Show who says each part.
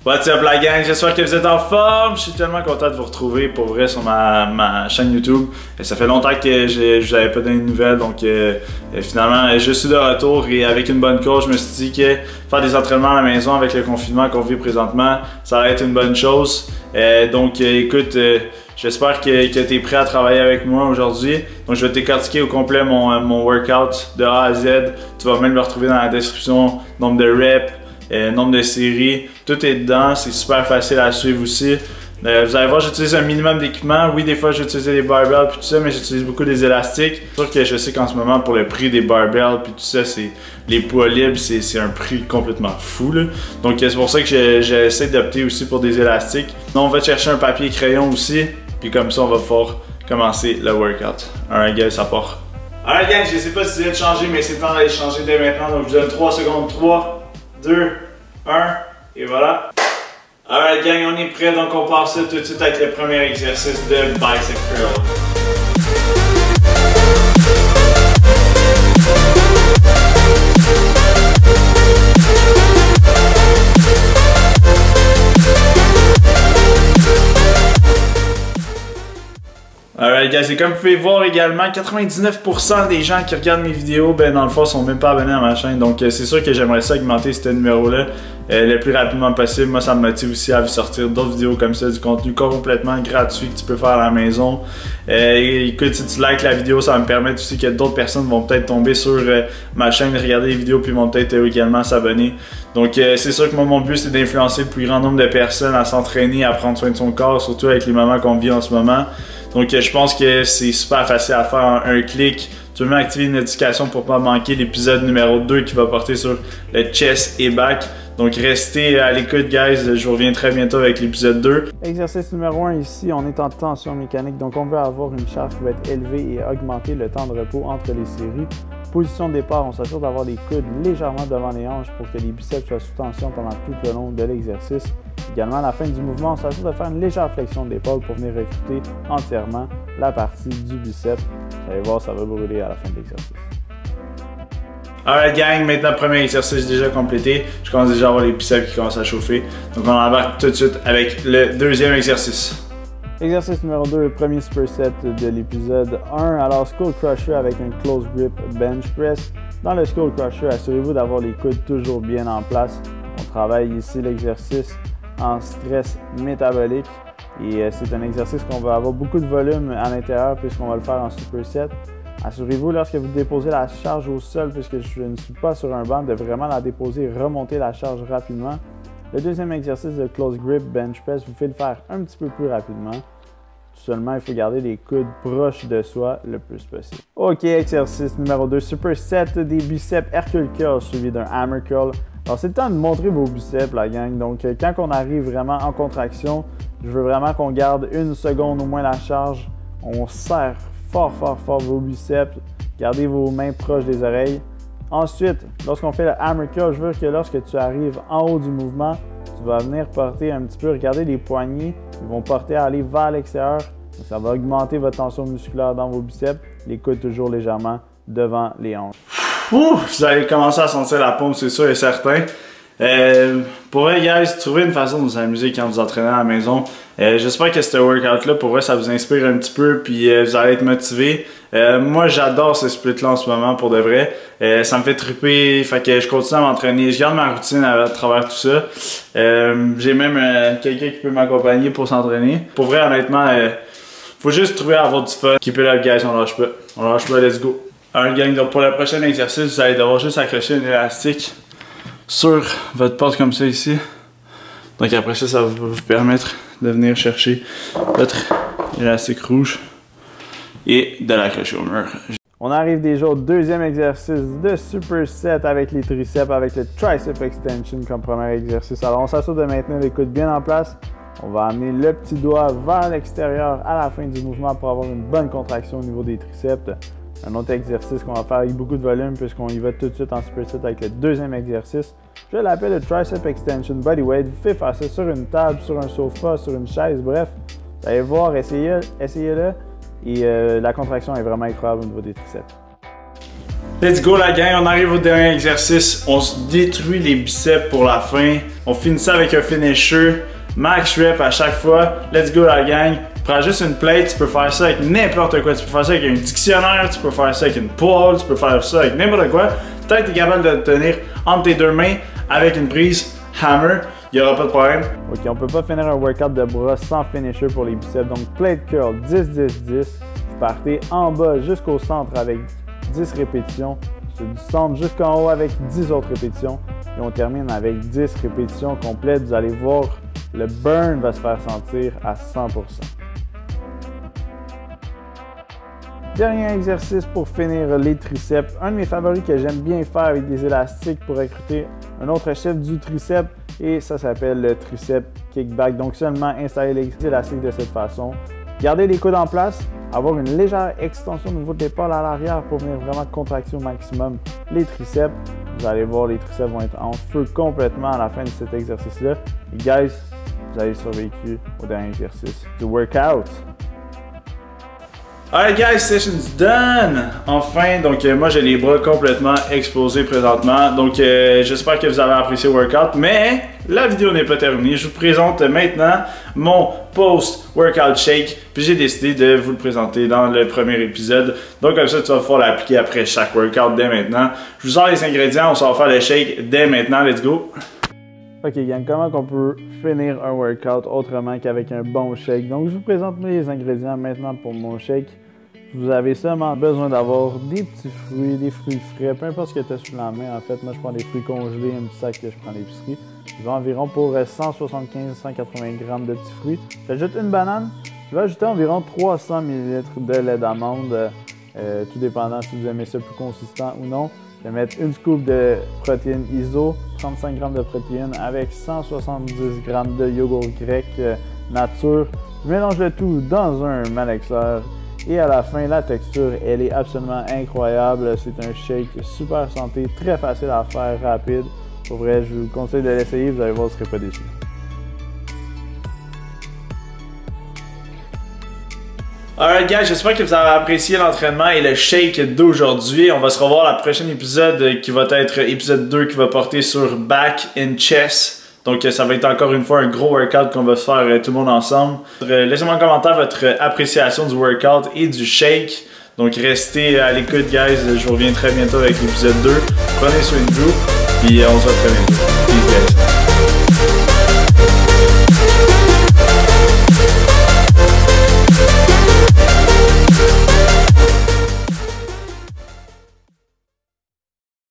Speaker 1: What's up la gang, j'espère que vous êtes en forme. Je suis tellement content de vous retrouver pour vrai sur ma chaîne YouTube. Et ça fait longtemps que je vous avais pas donné de nouvelles, donc finalement je suis de retour et avec une bonne cause. Je me suis dit que faire des entraînements à la maison avec le confinement qu'on vit présentement, ça va être une bonne chose. Donc écoute, j'espère que tu es prêt à travailler avec moi aujourd'hui. Donc je vais décortiquer au complet mon workout de A à Z. Tu vas même le retrouver dans la description, nombre de reps. Nombre de séries, tout est dedans, c'est super facile à suivre aussi. Vous allez voir, j'utilise un minimum d'équipement. Oui, des fois j'utilise des barbells puis tout ça, mais j'utilise beaucoup des élastiques. C'est sûr que je sais qu'en ce moment, pour le prix des barbells puis tout ça, les poids libres, c'est un prix complètement fou là. Donc c'est pour ça que j'essaie d'opter aussi pour des élastiques. Donc on va chercher un papier crayon aussi, puis comme ça on va pouvoir commencer le workout. Alright guys, ça part. Alright gang, je sais pas si vous êtes changé, mais c'est temps d'aller changer dès maintenant. Donc je vous donne 3 secondes, 3, 2, 1, et voilà. Alright gang, on est prêt, donc on passe ça tout de suite avec le premier exercice de bicep curl. Alright guys, et comme vous pouvez voir également, 99% des gens qui regardent mes vidéos, ben dans le fond, sont même pas abonnés à ma chaîne. Donc c'est sûr que j'aimerais ça augmenter ce numéro-là le plus rapidement possible. Moi, ça me motive aussi à vous sortir d'autres vidéos comme ça, du contenu complètement gratuit que tu peux faire à la maison. Écoute, si tu likes la vidéo, ça va me permettre aussi que d'autres personnes vont peut-être tomber sur ma chaîne, regarder les vidéos, puis vont peut-être également s'abonner. Donc c'est sûr que moi, mon but, c'est d'influencer le plus grand nombre de personnes à s'entraîner, à prendre soin de son corps, surtout avec les moments qu'on vit en ce moment. Donc je pense que c'est super facile à faire en un clic. Tu peux même activer une notification pour ne pas manquer l'épisode numéro 2 qui va porter sur le chest et back. Donc restez à l'écoute guys, je reviens très bientôt avec l'épisode 2.
Speaker 2: Exercice numéro 1 ici, on est en tension mécanique, donc on veut avoir une charge qui va être élevée et augmenter le temps de repos entre les séries. Position de départ, on s'assure d'avoir les coudes légèrement devant les hanches pour que les biceps soient sous tension pendant tout le long de l'exercice. Également, à la fin du mouvement, on s'assure de faire une légère flexion d'épaule pour venir recruter entièrement la partie du biceps. Vous allez voir, ça va brûler à la fin de l'exercice.
Speaker 1: Alright gang, maintenant le premier exercice déjà complété. Je commence déjà à avoir les biceps qui commencent à chauffer. Donc on embarque tout de suite avec le deuxième exercice.
Speaker 2: Exercice numéro 2, premier superset de l'épisode 1. Alors, Skull Crusher avec un close grip bench press. Dans le Skull Crusher, assurez-vous d'avoir les coudes toujours bien en place. On travaille ici l'exercice en stress métabolique. Et c'est un exercice qu'on va avoir beaucoup de volume à l'intérieur puisqu'on va le faire en superset. Assurez-vous lorsque vous déposez la charge au sol, puisque je ne suis pas sur un banc, de vraiment la déposer et remonter la charge rapidement. Le deuxième exercice de close grip bench press vous fait le faire un petit peu plus rapidement. Seulement, il faut garder les coudes proches de soi le plus possible. Ok, exercice numéro 2, superset des biceps Hercule curl suivi d'un hammer curl. Alors, c'est le temps de montrer vos biceps, la gang. Donc, quand on arrive vraiment en contraction, je veux vraiment qu'on garde une seconde au moins la charge. On serre fort vos biceps. Gardez vos mains proches des oreilles. Ensuite, lorsqu'on fait le hammer curl, je veux que lorsque tu arrives en haut du mouvement, tu vas venir porter un petit peu, regardez les poignets, ils vont porter à aller vers l'extérieur. Ça va augmenter votre tension musculaire dans vos biceps. Les coudes toujours légèrement devant les hanches.
Speaker 1: Ouh, vous allez commencer à sentir la pompe, c'est sûr et certain. Pour vrai, guys, trouvez une façon de vous amuser quand vous entraînez à la maison. J'espère que ce workout-là, pour vrai, ça vous inspire un petit peu, puis vous allez être motivé. Moi, j'adore ce split-là en ce moment, pour de vrai. Ça me fait triper, fait que je continue à m'entraîner. Je garde ma routine à travers tout ça. J'ai même quelqu'un qui peut m'accompagner pour s'entraîner. Pour vrai, honnêtement, faut juste trouver à avoir du fun. Keep it up, guys, on lâche pas. On lâche pas, let's go. Alright, gang, donc pour le prochain exercice, vous allez devoir juste accrocher un élastique sur votre porte comme ça ici. Donc après ça, ça va vous permettre de venir chercher votre élastique rouge et de l'accrocher au mur.
Speaker 2: On arrive déjà au deuxième exercice de superset avec les triceps, avec le tricep extension comme premier exercice. Alors on s'assure de maintenir les coudes bien en place. On va amener le petit doigt vers l'extérieur à la fin du mouvement pour avoir une bonne contraction au niveau des triceps. Un autre exercice qu'on va faire avec beaucoup de volume puisqu'on y va tout de suite en superset avec le deuxième exercice. Je l'appelle le tricep extension bodyweight. Vous faites faire ça sur une table, sur un sofa, sur une chaise, bref. Vous allez voir, essayez-le. Et la contraction est vraiment incroyable au niveau des triceps.
Speaker 1: Let's go la gang, on arrive au dernier exercice. On se détruit les biceps pour la fin. On finit ça avec un finisher. Max rep à chaque fois. Let's go la gang. Prends juste une plate, tu peux faire ça avec n'importe quoi. Tu peux faire ça avec un dictionnaire, tu peux faire ça avec une poêle, tu peux faire ça avec n'importe quoi. Tant que tu es capable de le tenir entre tes deux mains avec une prise hammer, il n'y aura pas de problème.
Speaker 2: Ok, on peut pas finir un workout de bras sans finisher pour les biceps. Donc plate curl 10-10-10. Vous partez en bas jusqu'au centre avec 10 répétitions. Du centre jusqu'en haut avec 10 autres répétitions. Et on termine avec 10 répétitions complètes. Vous allez voir, le burn va se faire sentir à 100%. Dernier exercice pour finir les triceps. Un de mes favoris que j'aime bien faire avec des élastiques pour recruter un autre chef du triceps et ça s'appelle le tricep kickback. Donc seulement installer les élastiques de cette façon. Garder les coudes en place, avoir une légère extension au niveau de l'épaule à l'arrière pour venir vraiment contracter au maximum les triceps. Vous allez voir, les triceps vont être en feu complètement à la fin de cet exercice-là. Et guys, vous avez survécu au dernier exercice du workout.
Speaker 1: Alright guys, session's done! Enfin, donc moi j'ai les bras complètement explosés présentement, donc j'espère que vous avez apprécié le workout, mais la vidéo n'est pas terminée. Je vous présente maintenant mon post-workout shake, puis j'ai décidé de vous le présenter dans le premier épisode. Donc comme ça, tu vas pouvoir l'appliquer après chaque workout dès maintenant. Je vous sors les ingrédients, on s'en va faire le shake dès maintenant, let's go!
Speaker 2: Ok gang, comment on peut finir un workout autrement qu'avec un bon shake? Donc je vous présente les ingrédients maintenant pour mon shake. Vous avez seulement besoin d'avoir des petits fruits, des fruits frais, peu importe ce que tu as sous la main. En fait, moi je prends des fruits congelés, un petit sac que je prends à l'épicerie. Je vais environ pour 175-180 g de petits fruits. J'ajoute une banane. Je vais ajouter environ 300 ml de lait d'amande, tout dépendant si vous aimez ça plus consistant ou non. Je vais mettre une scoop de protéines ISO, 35 g de protéines avec 170 g de yogourt grec nature. Je mélange le tout dans un malaxeur. Et à la fin, la texture, elle est absolument incroyable. C'est un shake super santé, très facile à faire, rapide. Pour vrai, je vous conseille de l'essayer, vous allez voir, vous ne serez pas déçus.
Speaker 1: Alright guys, j'espère que vous avez apprécié l'entraînement et le shake d'aujourd'hui. On va se revoir dans le prochain épisode qui va être épisode 2 qui va porter sur back and chest. Donc ça va être encore une fois un gros workout qu'on va se faire tout le monde ensemble. Laissez-moi en commentaire votre appréciation du workout et du shake. Donc restez à l'écoute guys, je vous reviens très bientôt avec l'épisode 2. Prenez soin de vous, puis on se voit très bientôt. Peace guys.